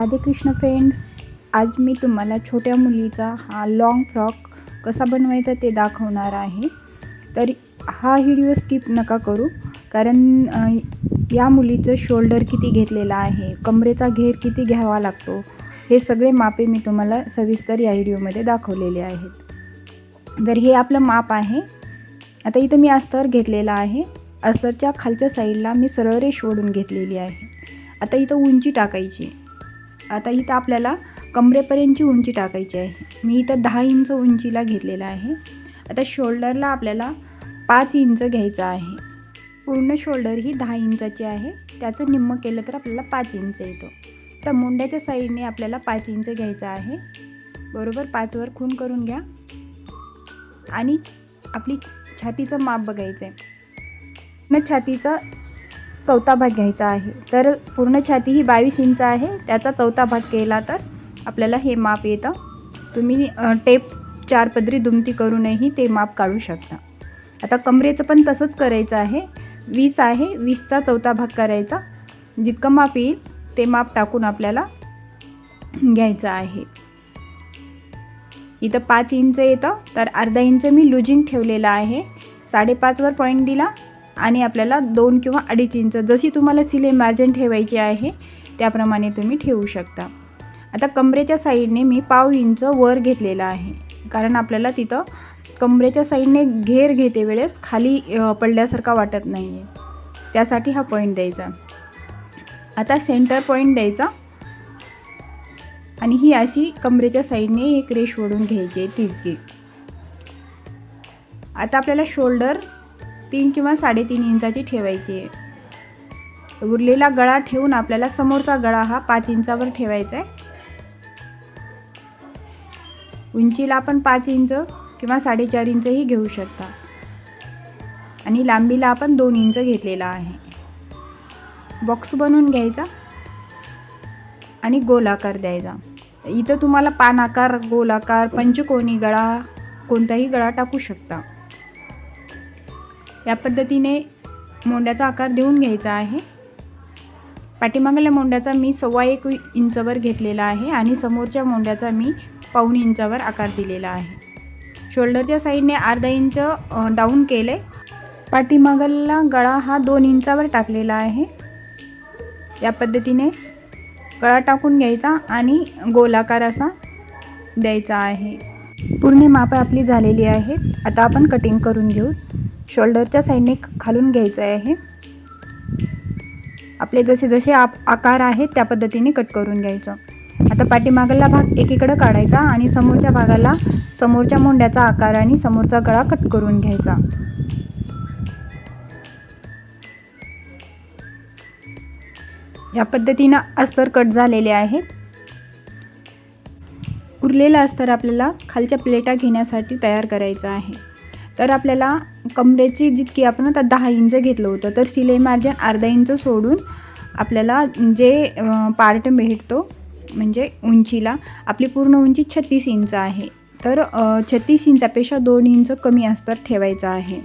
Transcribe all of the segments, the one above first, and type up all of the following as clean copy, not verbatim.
Radhe Krishna friends, आज मी तुम्हाला छोट्या मुलीचा हा लॉंग फ्रॉक कसा बनवायचा ते दाखवणार आहे. तर हा व्हिडिओ स्किप नका करू, कारण या मुलीचं शोल्डर किती घेतलेला आहे, कमरेचा घेर किती घ्यावा लागतो, हे सगळे मापे मी तुम्हाला सविस्तर या व्हिडिओमध्ये दाखवलेले आहेत. तर हे आपलं माप आहे. आता इथं मी अस्तर घेतलेला आहे. अस्तरच्या खालच्या साईडला मी सरळ रेष ओढून घेतलेली आहे. आता इथं उंची टाकायची. आता इथं आपल्याला कमरेपर्यंतची उंची टाकायची आहे. मी इथं 10 इंच उंचीला घेतलेला आहे. आता शोल्डरला आपल्याला 5 इंच घ्यायचं आहे. पूर्ण शोल्डर ही 10 इंचाची आहे. त्याचं निम्मं केलं तर आपल्याला 5 इंच येतो. तर मुंड्याच्या साईडने आपल्याला 5 इंच घ्यायचं आहे. बरोबर 5 वर खूण करून घ्या आणि आपली छातीचं माप बघायचं आहे. मग छातीचा चौथा भाग घ्यायचा आहे. तर पूर्ण छाती ही 22 इंच आहे. त्याचा चौथा भाग केला तर आपल्याला हे माप येतं. तुम्ही टेप 4 पदरी दुमती करूनही ते माप काढू शकता. आता कमरेचं पण तसंच करायचं आहे. 20 आहे, 20चा चौथा भाग करायचा. जितकं माप येईल ते माप टाकून आपल्याला घ्यायचं आहे. इथं 5 इंच येतं, तर अर्धा इंच मी लुजिंग ठेवलेला आहे. 5.5 वर पॉईंट दिला आणि आपल्याला 2 किंवा 2.5 इंच जशी तुम्हाला सिलाई मार्जिन ठेवायची आहे त्याप्रमाणे तुम्ही ठेवू शकता. आता कमरेच्या साईडने मी पाव इंच वर घेतलेला आहे, कारण आपल्याला तिथं कमरेच्या साईडने घेर घेते वेळेस खाली पडल्यासारखा वाटत नाही आहे, त्यासाठी हा पॉईंट द्यायचा. आता सेंटर पॉईंट द्यायचा आणि ही अशी कमरेच्या साईडने एक रेष ओढून घ्यायची आहे तिरकी. आता आपल्याला शोल्डर 3 किंवा 3.5 इंचाची ठेवायची आहे. उरलेला गळा ठेवून आपल्याला समोरचा गळा हा 5 इंचावर ठेवायचा आहे. उंचीला आपण 5 इंच किंवा 4.5 इंचही घेऊ शकता आणि लांबीला आपण 2 इंच घेतलेला आहे. बॉक्स बनवून घ्यायचा आणि गोलाकार द्यायचा. इथं तुम्हाला पान आकार, गोलाकार, पंचकोनी गळा, कोणताही गळा टाकू शकता. या पद्धतीने मोंड्याचा आकार देऊन घ्यायचा आहे. पाठीमागल्या मोंड्याचा मी 1.25 इंचवर घेतलेला आहे आणि समोरच्या मोंड्याचा मी 1.25 इंचावर आकार दिलेला आहे. शोल्डरच्या साईडने अर्धा इंच डाऊन केले. पाठीमागला गळा हा 2 इंचावर टाकलेला आहे. या पद्धतीने गळा टाकून घ्यायचा आणि गोलाकार असा द्यायचा आहे. पूर्ण माप आपली झालेली आहेत. आता आपण कटिंग करून घेऊ. शोल्डरच्या साईडने खालून घ्यायचं आहे. आपले जसे जसे आकार आहेत त्या पद्धतीने कट करून घ्यायचं. आता पाठीमागला भाग एकीकडे काढायचा आणि समोरच्या भागाला समोरच्या मोंड्याचा आकार आणि समोरचा गळा कट करून घ्यायचा. या पद्धतीनं अस्तर कट झालेले आहेत. उरलेलं अस्तर आपल्याला खालच्या प्लेटा घेण्यासाठी तयार करायचं आहे. तर आपल्याला कमरेची जितकी आपण आता 10 इंच घेतलं होतं, तर सिलाई मार्जिन अर्धा इंच सोडून आपल्याला जे पार्ट भेटतो म्हणजे उंचीला आपली पूर्ण उंची 36 इंच आहे. तर 36 इंचापेक्षा 2 इंच कमी अस्तर ठेवायचं आहे.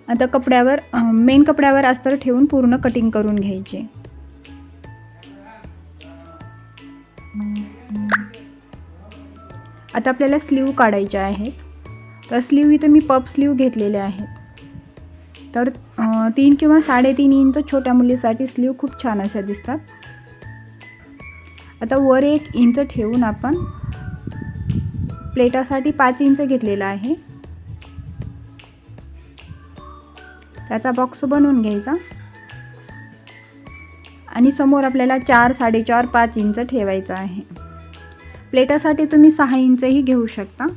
आता कपड्यावर मेन कपड्यावर अस्तर ठेवून पूर्ण कटिंग करून घ्यायचे. आता आपल्याला स्लीव काढायच्या आहेत. तर स्लीव इथं मी पफ स्लीव घेतलेले आहेत. तर 3 किंवा 3.5 इंच छोट्या मुलीसाठी स्लीव खूप छान अशा दिसतात. आता वर 1 इंच ठेवून आपण प्लेटासाठी 5 इंच घेतलेला आहे. त्याचा बॉक्स बनवून घ्यायचा आणि समोर आपल्याला 4, 4.5, 5 इंच ठेवायचा आहे. प्लेटासाठी तुम्ही 6 इंचही घेऊ शकता.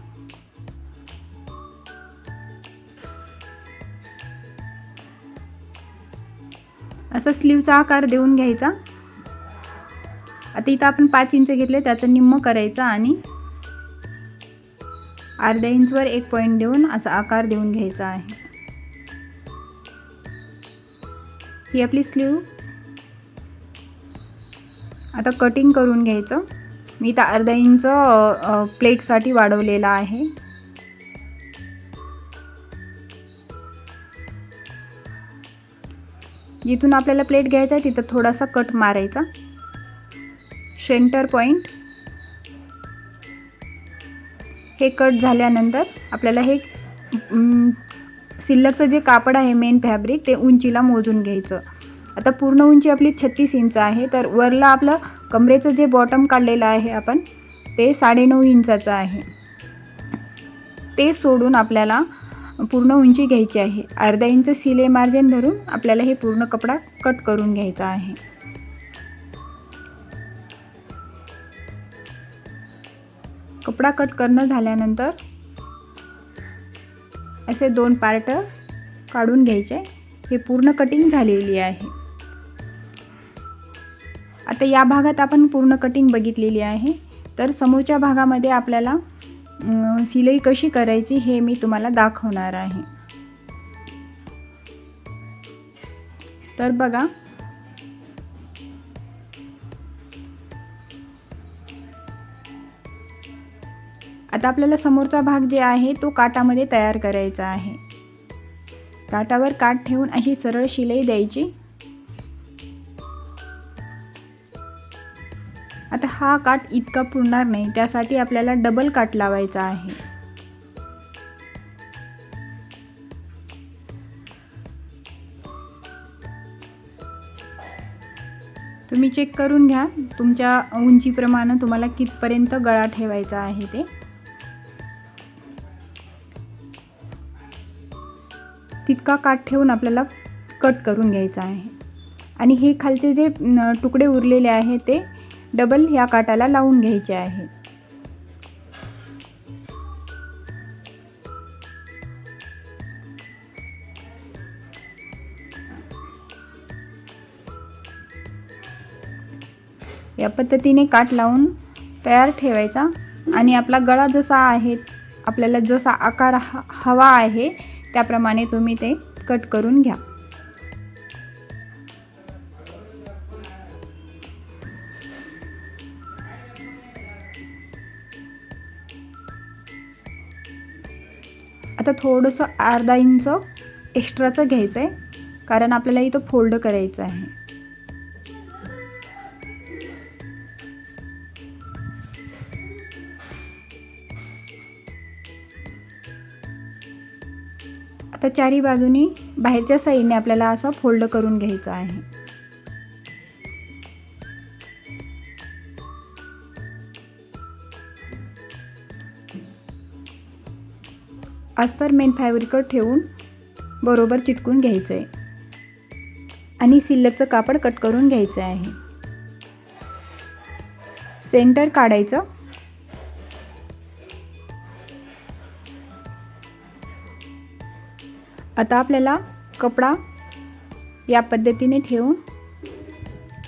असं स्लीवचा आकार देऊन घ्यायचा. आता इथं आपण 5 इंच घेतले, त्याचं निम्म करायचं आणि अर्धा इंचवर एक पॉईंट देऊन असा आकार देऊन घ्यायचा आहे. ही आपली स्लीव. आता कटिंग करून घ्यायचं. मी इथं अर्धा इंच प्लेटसाठी वाढवलेला आहे. जिथून आपल्याला प्लेट घ्यायचा आहे तिथं थोडासा कट मारायचा. सेंटर पॉईंट हे कट झाल्यानंतर आपल्याला हे शिल्लकचं जे कापड आहे मेन फॅब्रिक ते उंचीला मोजून घ्यायचं. आता पूर्ण उंची आपली 36 इंच आहे, तर वरला आपलं कमरेचं जे बॉटम काढलेलं आहे आपण ते 9.5 इंचाचं आहे. ते सोडून आपल्याला पूर्ण उंची घ्यायची आहे. अर्धा इंच शिलाई मार्जिन धरून आपल्याला हे पूर्ण कपडा कट करून घ्यायचा आहे. कपडा कट करणं झाल्यानंतर असे 2 पार्ट काढून घ्यायचे. हे पूर्ण कटिंग झालेली आहे. आता या भागात आपण पूर्ण कटिंग बघितलेली आहे, तर समोरच्या भागामध्ये आपल्याला शिलाई कशी करायची हे मी तुम्हाला दाखवणार आहे. तर बघा, आता आपल्याला समोरचा भाग जे आहे तो काठामध्ये तयार करायचा आहे. काठावर काठ ठेवून अशी सरळ शिलाई द्यायची. आता हा काठ इतका पुरणार नाही, त्यासाठी आपल्याला डबल काठ लावायचा आहे. तुम्ही चेक करून घ्या तुमच्या उंचीप्रमाणे तुम्हाला कितपर्यंत गळा ठेवायचा आहे ते. तितका काठ ठेवून आपल्याला कट करून घ्यायचा आहे. आणि हे खालचे जे तुकडे उरलेले आहे ते डबल ह्या काठाला लावून घ्यायचे आहे. या पद्धतीने काठ लावून तयार ठेवायचा. आणि आपला गळा जसा आहे, आपल्याला जसा आकार हवा आहे त्याप्रमाणे तुम्ही ते कट करून घ्या. आता थोडंसं अर्धा इंच एक्स्ट्राचं घ्यायचं आहे, कारण आपल्याला इथं फोल्ड करायचं आहे. आता चारी बाजूनी बाहेरच्या साईडने आपल्याला असं फोल्ड करून घ्यायचं आहे. अस्तर मेन फॅब्रिकवर ठेवून बरोबर चिटकून घ्यायचं आहे आणि शिल्लकचं कापड कट करून घ्यायचं आहे. सेंटर काढायचं. आता आपल्याला कपडा या पद्धतीने ठेवून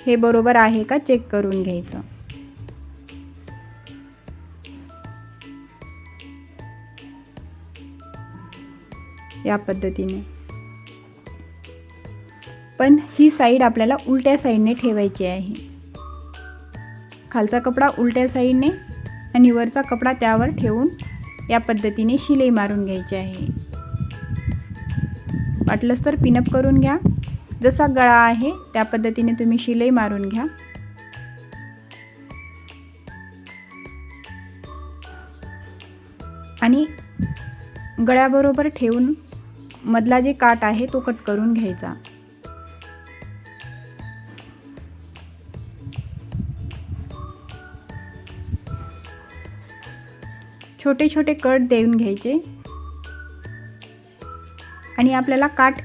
हे बरोबर आहे का चेक करून घ्यायचं. या पद्धतीने. पण ही साईड आपल्याला उलट्या साईडने ठेवायची आहे. खालचा कपडा उलट्या साईडने आणि वरचा कपडा त्यावर ठेवून या पद्धतीने शिलाई मारून घ्यायची आहे. वाटलंच तर पिनअप करून घ्या. जसा गळा आहे त्या पद्धतीने तुम्ही शिलाई मारून घ्या. आणि गळ्याबरोबर ठेवून मधला जे काठ आहे तो कट करून घ्यायचा. छोटे छोटे कट देऊन घ्यायचे. आणि आपल्याला काठ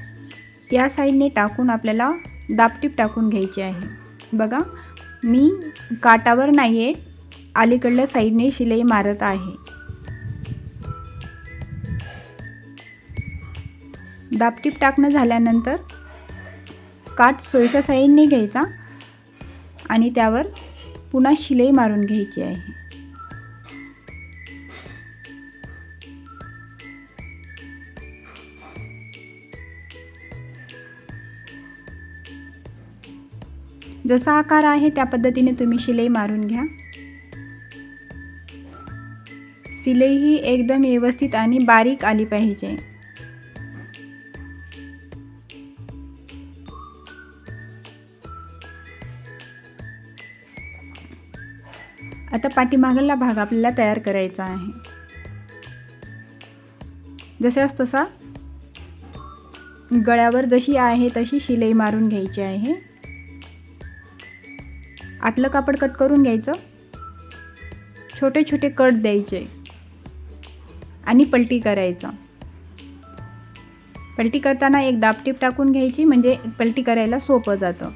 या साईडने टाकून आपल्याला दाबटीप टाकून घ्यायची आहे. बघा, मी काठावर नाही आहे, अलीकडल्या साईडने शिलाई मारत आहे. दाबटीप टाकणं झाल्यानंतर काठ सोयीच्या साईडने घ्यायचा आणि त्यावर पुन्हा शिलाई मारून घ्यायची आहे. जसा आकार आहे त्या पद्धतीने तुम्ही शिलाई मारून घ्या. शिलाई ही एकदम व्यवस्थित आणि बारीक आली पाहिजे. आता पाठीमागला भाग आपल्याला तयार करायचा आहे. जशास तसा गळ्यावर जशी आहे तशी शिलाई मारून घ्यायची आहे. आतलं कापड कट करून घ्यायचं, छोटे छोटे कट द्यायचे आणि पलटी करायचं. पलटी करताना एक दाबटीप टाकून घ्यायची, म्हणजे पलटी करायला सोपं जातं.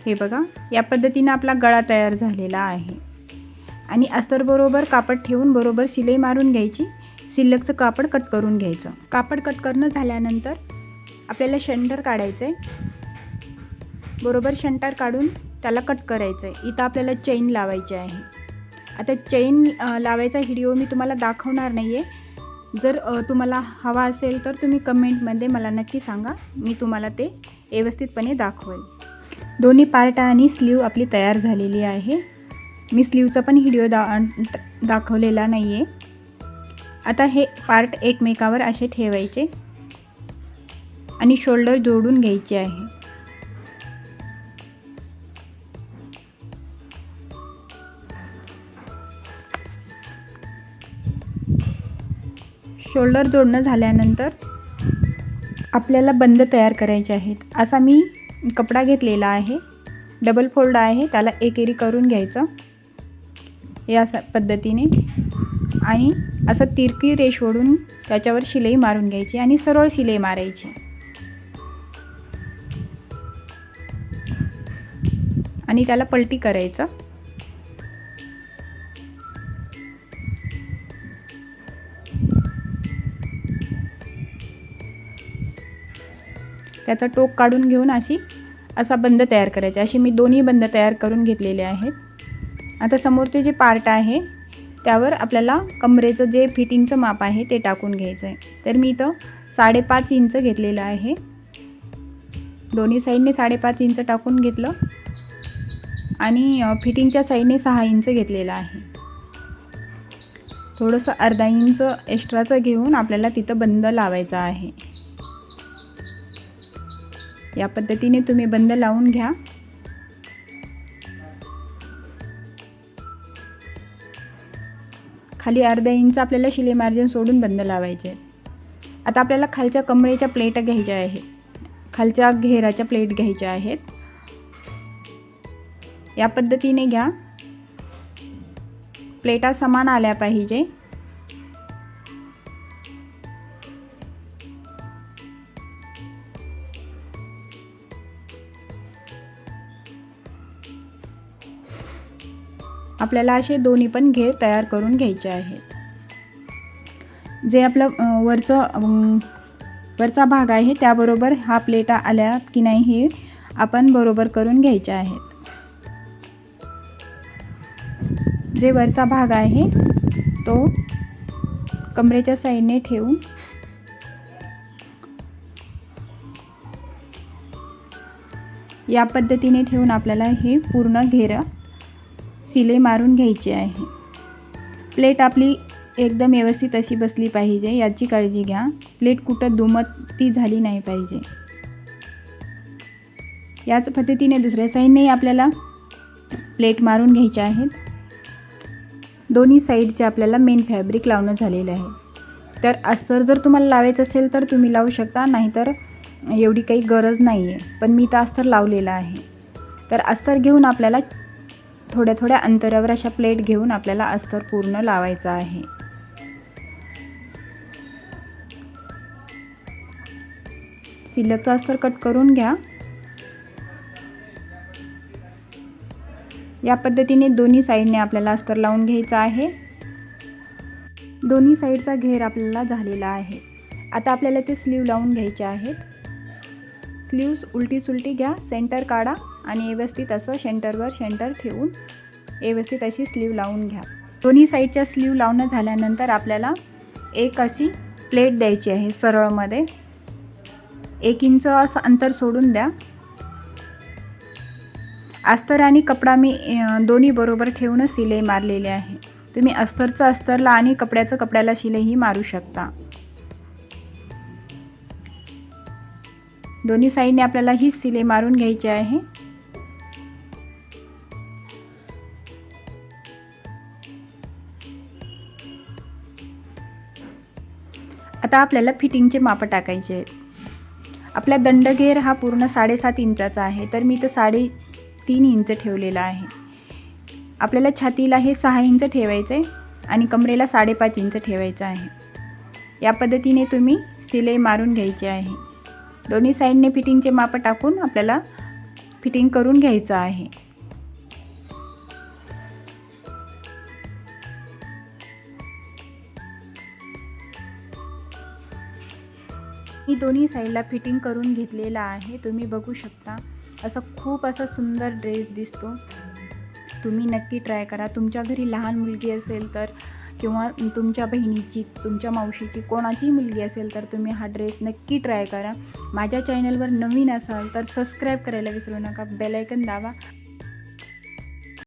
हे बघा, या पद्धतीने आपला गळा तयार झालेला आहे. आणि अस्तरबरोबर कापड ठेवून बरोबर शिलाई मारून घ्यायची. शिल्लकचं कापड कट करून घ्यायचं. कापड कट करणं झाल्यानंतर आपल्याला शंटर काढायचं आहे. बरोबर शंटर काढून त्याला कट करायचं आहे. इथं आपल्याला चेन लावायची आहे. आता चेन लावायचा व्हिडिओ मी तुम्हाला दाखवणार नाही आहे. जर तुम्हाला हवा असेल तर तुम्ही कमेंटमध्ये मला नक्की सांगा, मी तुम्हाला ते व्यवस्थितपणे दाखवेल. दोन्ही पार्ट आणि स्लीव आपली तयार झालेली आहे. मी स्लीवचा पण व्हिडिओ दाखवलेला नाही आहे. आता हे पार्ट एकमेकावर असे ठेवायचे आणि शोल्डर जोडून घ्यायचे आहे. शोल्डर जोडणं झाल्यानंतर आपल्याला बंद तयार करायचे आहेत. असा मी कपडा घेतलेला आहे, डबल फोल्ड आहे, त्याला एकेरी करून घ्यायचं या पद्धतीने आणि असं तिरकी रेष ओढून त्याच्यावर शिलाई मारून घ्यायची आणि सरळ शिलाई मारायची आणि त्याला पलटी करायचं. त्याचा टोक काढून घेऊन असा बंद तयार करायचा. अशी मी दोन्ही बंद तयार करून घेतलेले आहेत. आता समोरचे जे पार्ट आहे त्यावर आपल्याला कमरेचं जे फिटिंगचं माप आहे ते टाकून घ्यायचं आहे. तर मी इथं 5.5 इंच घेतलेलं आहे. दोन्ही साईडने 5.5 इंच टाकून घेतलं आणि फिटिंगच्या साईडने 6 इंच घेतलेलं आहे. थोडंसं अर्धा इंच एक्स्ट्राचं घेऊन आपल्याला तिथं बंद लावायचा आहे. या पद्धतीने तुम्ही बंद लावून घ्या. खाली अर्धा इंच आपल्याला शिलाई मार्जिन सोडून बंद लावायचे. आता आपल्याला खालच्या कमरेच्या प्लेट घ्यायच्या आहेत, खालच्या घेराच्या प्लेट घ्यायच्या आहेत. या पद्धतीने घ्या. प्लेटा समान आल्या पाहिजे. आपल्याला असे दोन्ही पण घेर तयार करून घ्यायचे आहेत. जे आपलं वरचा भाग आहे त्याबरोबर हा प्लेटा आल्या की नाही हे आपण बरोबर करून घ्यायचे आहेत. जे वरचा भाग आहे तो कमरेच्या साईडने ठेवून या पद्धतीने ठेवून आपल्याला हे पूर्ण घेर शिलाई मारून घ्यायची आहे. प्लेट आपली एकदम व्यवस्थित अशी बसली पाहिजे, याची काळजी घ्या. प्लेट कुठं दुमती झाली नाही पाहिजे. याच पद्धतीने दुसऱ्या साईडने आपल्याला प्लेट मारून घ्यायचे आहेत. दोन्ही साईडचे आपल्याला मेन फॅब्रिक लावणं झालेलं आहे. तर अस्तर जर तुम्हाला लावायचं असेल तर तुम्ही लावू शकता, नाहीतर एवढी काही गरज नाही आहे. पण मी तर अस्तर लावलेलं आहे. तर अस्तर घेऊन आपल्याला थोड्या थोड्या अंतरावर अशा प्लेट घेऊन आपल्याला अस्तर पूर्ण लावायचं आहे. शिल्लकचं अस्तर कट करून घ्या. या पद्धतीने दोन्ही साईडने आपल्याला अस्तर लावून घ्यायचं आहे. दोन्ही साईडचा घेर आपल्याला झालेला आहे. आता आपल्याला ते स्लीव लावून घ्यायचे आहेत. स्लीव्स उलटी सुलटी घ्या, सेंटर काढा आणि व्यवस्थित असं सेंटरवर सेंटर ठेवून व्यवस्थित अशी स्लीव लावून घ्या. दोन्ही साईडच्या स्लीव लावणं झाल्यानंतर आपल्याला एक अशी प्लेट द्यायची आहे सरळमध्ये. 1 इंच असं अंतर सोडून द्या. अस्तर आणि कपडा मी दोन्ही बरोबर ठेवूनच शिलाई मारलेली आहे. तुम्ही अस्तरचं अस्तरला आणि कपड्याचं कपड्याला शिलाईही मारू शकता. दोन्ही साईडने आपल्याला ही शिलाई मारून घ्यायची आहे. आता आपल्याला फिटिंगचे मापं टाकायचे आहेत. आपला दंडघेर हा पूर्ण 7.5 इंचाचा आहे, तर मी तर 3.5 इंच ठेवलेला आहे. आपल्याला छातीला हे 6 इंच ठेवायचं आहे आणि कमरेला 5.5 इंच ठेवायचं आहे. या पद्धतीने तुम्ही शिलाई मारून घ्यायची आहे. दोन्ही साईडने फिटिंगचे मापं टाकून आपल्याला फिटिंग करून घ्यायचं आहे. मी दोन्ही साईडला फिटिंग करून घेतलेला आहे. तुम्ही बघू शकता खूप सुंदर ड्रेस दिसतो. तुम्ही नक्की ट्राय करा. तुमच्या घरी लहान मुलगी असेल तर किंवा तुमच्या बहिणीची, तुमच्या मावशीची, कोणाची मुलगी असेल तर तुम्ही हा ड्रेस नक्की ट्राय करा. माझ्या चॅनलवर नवीन असाल तर सबस्क्राईब करायला विसरू नका. बेल आयकॉन दाबा.